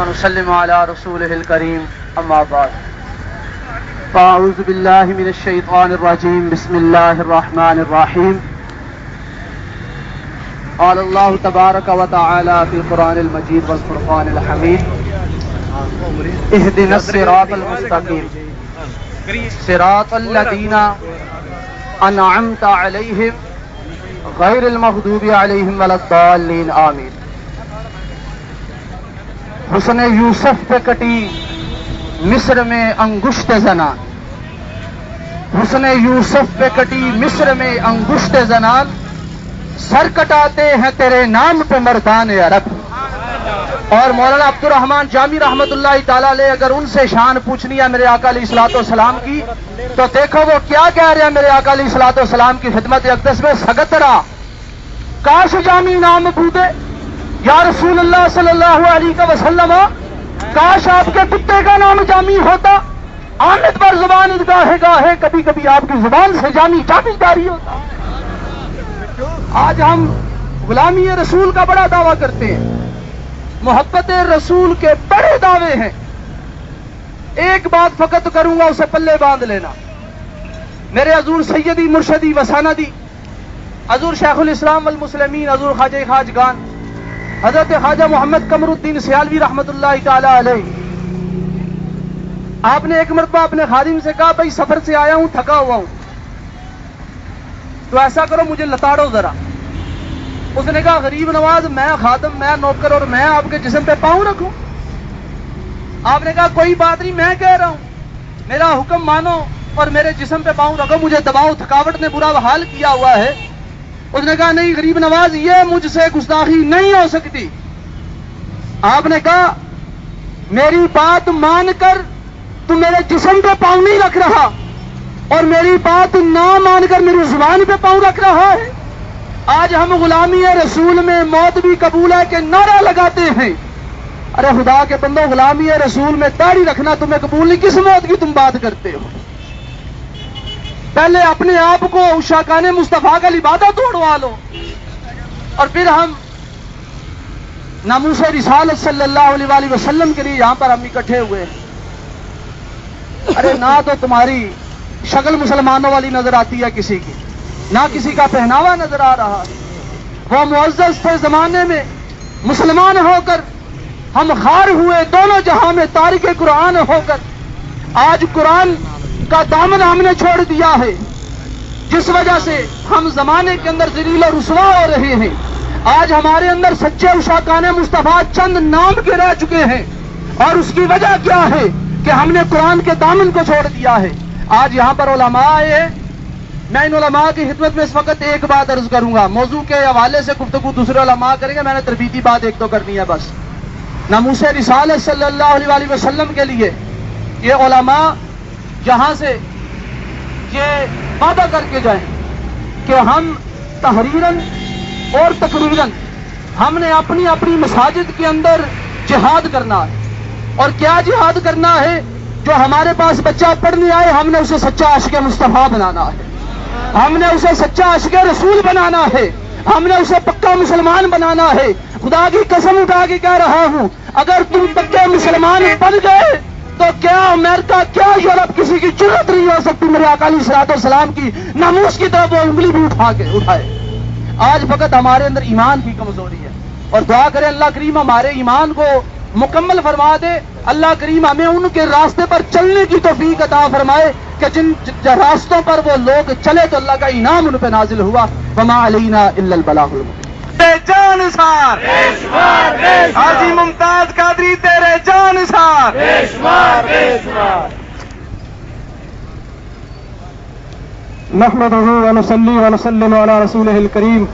ونسلم على رسوله الكريم أما بعد فأعوذ بالله من الشيطان الرجيم بسم الله الرحمن الرحيم قال الله تبارك وتعالى في القرآن المجيد والفرقان الحميد اهدنا الصراط المستقيم صراط الذين أنعمت عليهم غير المغضوب عليهم ولا الضالين آمين. حسن یوسف پہ کٹی مصر میں انگشت زنان، حسن یوسف پہ کٹی مصر میں انگشت زنان، سر کٹاتے ہیں تیرے نام پہ مردان عرب. اور مولانا عبد الرحمن جامی رحمت اللہ تعالی علیہ اگر ان سے شان پوچھنی ہے میرے آقا علیہ الصلوۃ والسلام کی تو دیکھو وہ کیا کہہ رہے ہیں میرے آقا علیہ الصلوۃ والسلام کی خدمت اقدس میں. سگترا کاش جامی نام بودے یا رسول اللہ صلی اللہ علیہ وسلم، کاش آپ کے کتے کا نام جامی ہوتا. آمد پر زبان گاہے گاہے کبھی کبھی آپ کی زبان سے جامی جامی جاری ہوتا. آج ہم غلامی رسول کا بڑا دعویٰ کرتے ہیں، محبت رسول کے بڑے دعوے ہیں. ایک بات فقط کروں گا، اسے پلے باندھ لینا. میرے حضور سیدی مرشدی وساندی حضور شیخ الاسلام والمسلمین حضور خواجہ خواجگان حضرت خواجہ محمد قمر الدین سیالوی رحمت اللہ تعالی علیہ، آپ نے ایک مرتبہ اپنے خادم سے کہا بھائی سفر سے آیا ہوں، تھکا ہوا ہوں، تو ایسا کرو مجھے لتاڑو ذرا. اس نے کہا غریب نواز میں خادم، میں نوکر اور میں آپ کے جسم پہ پاؤں رکھوں؟ آپ نے کہا کوئی بات نہیں، میں کہہ رہا ہوں میرا حکم مانو اور میرے جسم پہ پاؤں رکھو، مجھے دباؤ، تھکاوٹ نے برا حال کیا ہوا ہے. اس نے کہا نہیں غریب نواز یہ مجھ سے گستاخی نہیں ہو سکتی. آپ نے کہا میری بات مان کر تو میرے جسم پہ پاؤں نہیں رکھ رہا اور میری بات نہ مان کر میری زبان پہ پاؤں رکھ رہا ہے. آج ہم غلامی رسول میں موت بھی قبول ہے کہ نعرہ لگاتے ہیں. ارے خدا کے بندو، غلامی رسول میں داڑھی رکھنا تمہیں قبول نہیں، کس موت کی تم بات کرتے ہو؟ پہلے اپنے آپ کو اشاقان مصطفیٰ کا لبادہ توڑوا لو اور پھر ہم ناموس رسالت صلی اللہ علیہ وسلم کے لیے یہاں پر ہم اکٹھے ہوئے ہیں. ارے نہ تو تمہاری شکل مسلمانوں والی نظر آتی ہے کسی کی، نہ کسی کا پہناوا نظر آ رہا. وہ معزز تھے زمانے میں، مسلمان ہو کر ہم خار ہوئے دونوں جہاں میں تارک قرآن ہو کر. آج قرآن کا دامن ہم نے چھوڑ دیا ہے، جس وجہ سے ہم زمانے کے اندر ذلیل و رسوا ہو رہے ہیں. آج ہمارے اندر سچے اشاقان مصطفیٰ چند نام کے رہ چکے ہیں، اور اس کی وجہ کیا ہے کہ ہم نے قرآن کے دامن کو چھوڑ دیا ہے. آج یہاں پر علماء آئے ہیں، میں ان علماء کی خدمت میں اس وقت ایک بات عرض کروں گا. موضوع کے حوالے سے گفتگو دوسرے علماء کریں گے، میں نے تربیتی بات ایک تو کرنی ہے بس. ناموس رسالت صلی اللہ علیہ وسلم کے لیے یہ علماء جہاں سے یہ وعدہ کر کے جائیں کہ ہم تحریراً اور تقریراً ہم نے اپنی اپنی مساجد کے اندر جہاد کرنا ہے. اور کیا جہاد کرنا ہے؟ جو ہمارے پاس بچہ پڑھنے آئے ہم نے اسے سچا عاشق مصطفیٰ بنانا ہے، ہم نے اسے سچا عاشق رسول بنانا ہے، ہم نے اسے پکا مسلمان بنانا ہے. خدا کی قسم اٹھا کے کہہ رہا ہوں، اگر تم پکے مسلمان بن گئے تو کیا امریکہ، کیا یورپ، کسی کی جرات نہیں ہو سکتی میرے آقا علیہ الصلوۃ والسلام کی ناموس کی طرف وہ انگلی بھی اٹھائے. آج فقط ہمارے اندر ایمان کی کمزوری ہے، اور دعا کریں اللہ کریم ہمارے ایمان کو مکمل فرما دے. اللہ کریم ہمیں ان کے راستے پر چلنے کی توفیق عطا فرمائے کہ جن راستوں پر وہ لوگ چلے تو اللہ کا انعام ان پہ نازل ہوا. وما علینا الا البلاغ المبین. جان سار حاجی ممتاز قادری تیرے جان سار. نحمده ونصلي ونسلم على رسوله الكريم.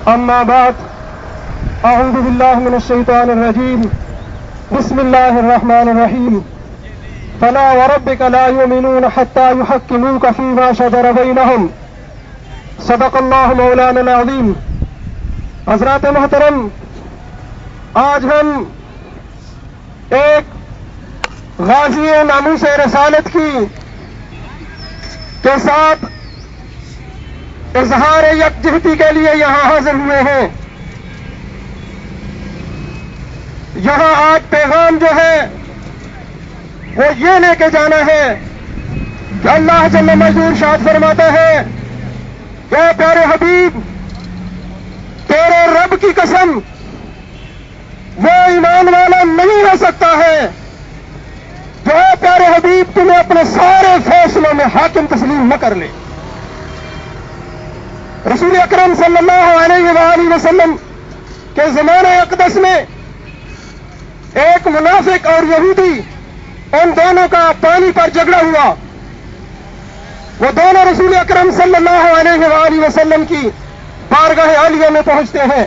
اما بعد، اعوذ بالله من الشيطان الرجيم. بسم الله الرحمن الرحيم. فلا وربك لا يؤمنون حتى يحكموك فيما شجر بينهم. صدق الله مولانا العظيم. حضرات محترم، آج ہم ایک غازی ناموس رسالت کی کے ساتھ اظہار یکجہتی کے لیے یہاں حاضر ہوئے ہیں. یہاں آج پیغام جو ہے وہ یہ لے کے جانا ہے کہ اللہ جل مجدور شاد فرماتا ہے کہ اے پیارے حبیب، تیرے رب کی قسم، وہ ایمان والا نہیں ہو سکتا ہے جو اے پیارے حبیب تمہیں اپنے سارے فیصلوں میں حاکم تسلیم نہ کر لے۔ رسول اکرم صلی اللہ علیہ وآلہ وسلم کے زمانہ اقدس میں ایک منافق اور یہودی، ان دونوں کا پانی پر جھگڑا ہوا۔ وہ دونوں رسول اکرم صلی اللہ علیہ وآلہ وسلم کی بارگاہ عالیہ میں پہنچتے ہیں۔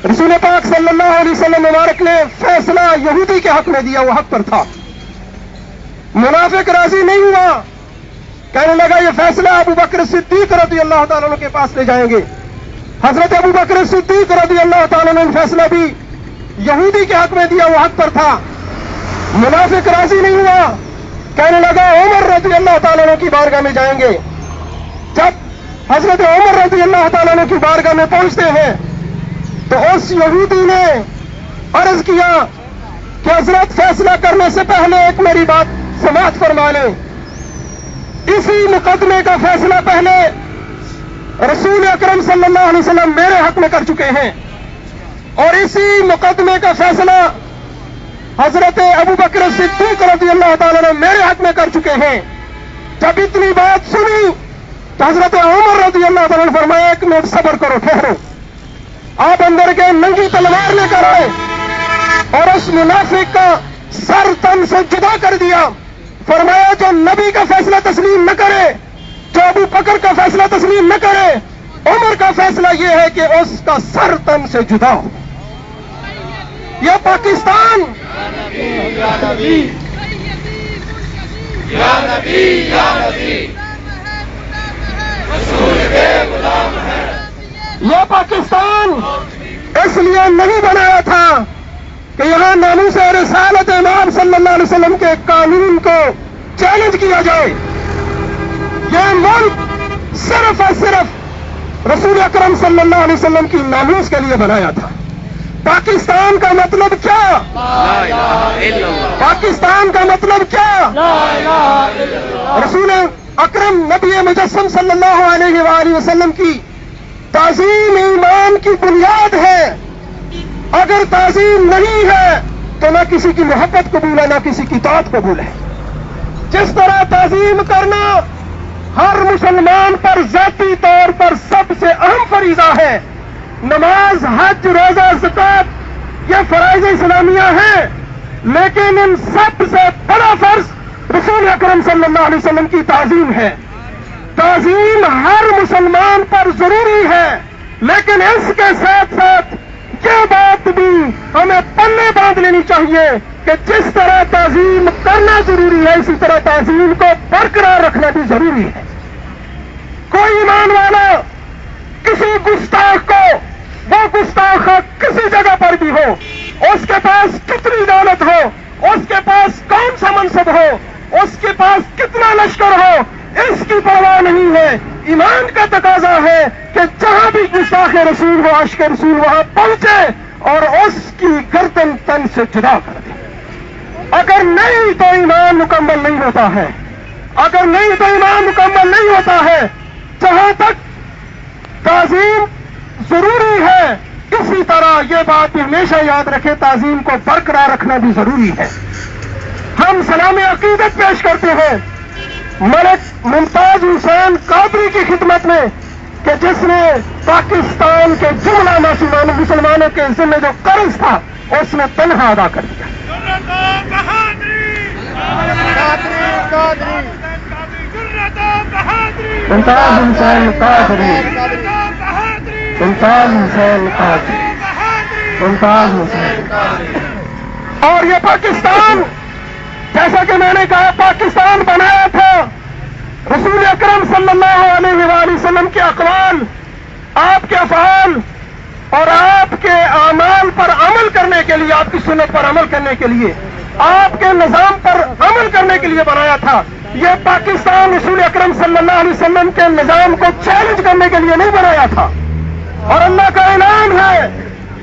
رسول پاک صلی اللہ علیہ وسلم مبارک نے فیصلہ یہودی کے حق میں دیا، وہ حق پر تھا۔ منافق راضی نہیں ہوا، کہنے لگا یہ فیصلہ ابو بکر صدیق رضی اللہ تعالیٰ عنہ کے پاس لے جائیں گے۔ حضرت ابو بکر صدیق رضی اللہ تعالیٰ عنہ نے فیصلہ بھی یہودی کے حق میں دیا، وہ حق پر تھا۔ منافق راضی نہیں ہوا، کہنے لگا عمر رضی اللہ تعالیٰ عنہ کی بارگاہ میں جائیں گے۔ جب حضرت عمر رضی اللہ تعالیٰ عنہ کی بارگاہ میں پہنچتے ہیں تو اس یہودی نے عرض کیا کہ حضرت فیصلہ کرنے سے پہلے ایک میری بات سماعت فرما لیں۔ اسی مقدمے کا فیصلہ پہلے رسول اکرم صلی اللہ علیہ وسلم میرے حق میں کر چکے ہیں، اور اسی مقدمے کا فیصلہ حضرت ابو بکر صدیق رضی اللہ تعالیٰ نے میرے حق میں کر چکے ہیں۔ جب اتنی بات سنی تو حضرت عمر رضی اللہ تعالیٰ نے فرمایا ایک منٹ صبر کرو، ٹھہرو۔ آپ اندر کے ننگی تلوار لے کر آئے اور اس منافق کا سر تن سے جدا کر دیا۔ فرمایا جو نبی کا فیصلہ تسلیم نہ کرے، جو ابو بکر کا فیصلہ تسلیم نہ کرے، عمر کا فیصلہ یہ ہے کہ اس کا سر تن سے جدا ہو۔ یہ پاکستان یہ پاکستان اس لیے نہیں بنایا تھا کہ یہاں ناموس رسالت امام صلی اللہ علیہ وسلم کے قانون کو چیلنج کیا جائے۔ یہ ملک صرف اور صرف رسول اکرم صلی اللہ علیہ وسلم کی ناموس کے لیے بنایا تھا۔ پاکستان کا مطلب کیا؟ پاکستان کا مطلب کیا؟ رسول اکرم نبی مجسم صلی اللہ علیہ وآلہ وسلم کی تعظیم ایمان کی بنیاد ہے۔ اگر تعظیم نہیں ہے تو نہ کسی کی محبت قبول ہے، نہ کسی کی اطاعت قبول ہے۔ جس طرح تعظیم کرنا ہر مسلمان پر ذاتی طور پر سب سے اہم فریضہ ہے، نماز، حج، روزہ، زکوٰۃ یہ فرائض اسلامیہ ہیں، لیکن ان سب سے بڑا فرض رسول اکرم صلی اللہ علیہ وسلم کی تعظیم ہے۔ تعظیم ہر مسلمان پر ضروری ہے، لیکن اس کے ساتھ ساتھ یہ بات بھی ہمیں پلے باندھ لینی چاہیے کہ جس طرح تعظیم کرنا ضروری ہے، اسی طرح تعظیم کو برقرار رکھنا بھی ضروری ہے۔ کوئی ایمان والا کسی گستاخ کو، وہ گستاخ کسی جگہ پر بھی ہو، اس کے پاس کتنی دولت ہو، اس کے پاس کون سا منصب ہو، اس کے پاس کتنا لشکر ہو، اس کی پرواہ نہیں ہے۔ ایمان کا تقاضا ہے کہ جہاں بھی گستاخ رسول ہو، عاشق رسول وہاں پہنچے اور اس کی گردن تن سے جدا کر دے۔ اگر نہیں تو ایمان مکمل نہیں ہوتا ہے، اگر نہیں تو ایمان مکمل نہیں ہوتا ہے۔ جہاں تک تعظیم ضروری ہے، اسی طرح یہ بات بھی ہمیشہ یاد رکھے تعظیم کو برقرار رکھنا بھی ضروری ہے۔ ہم سلام عقیدت پیش کرتے ہیں ملک ممتاز حسین قادری کی خدمت میں کہ جس نے پاکستان کے جملہ مسلمانوں کے ذمہ جو قرض تھا اس نے تنہا ادا کر دیا۔ ممتاز حسین قادری، ممتاز حسین قادری، ممتاز حسین قادری۔ اور یہ پاکستان، جیسا کہ میں نے کہا، پاکستان بنایا تھا رسول اکرم صلی اللہ علیہ وآلہ وسلم کے اقوال، آپ کے افعال اور آپ کے اعمال پر عمل کرنے کے لیے، آپ کی سنت پر عمل کرنے کے لیے، آپ کے نظام پر عمل کرنے کے لیے بنایا تھا۔ یہ پاکستان رسول اکرم صلی اللہ علیہ وسلم کے نظام کو چیلنج کرنے کے لیے نہیں بنایا تھا۔ اور اللہ کا اعلان ہے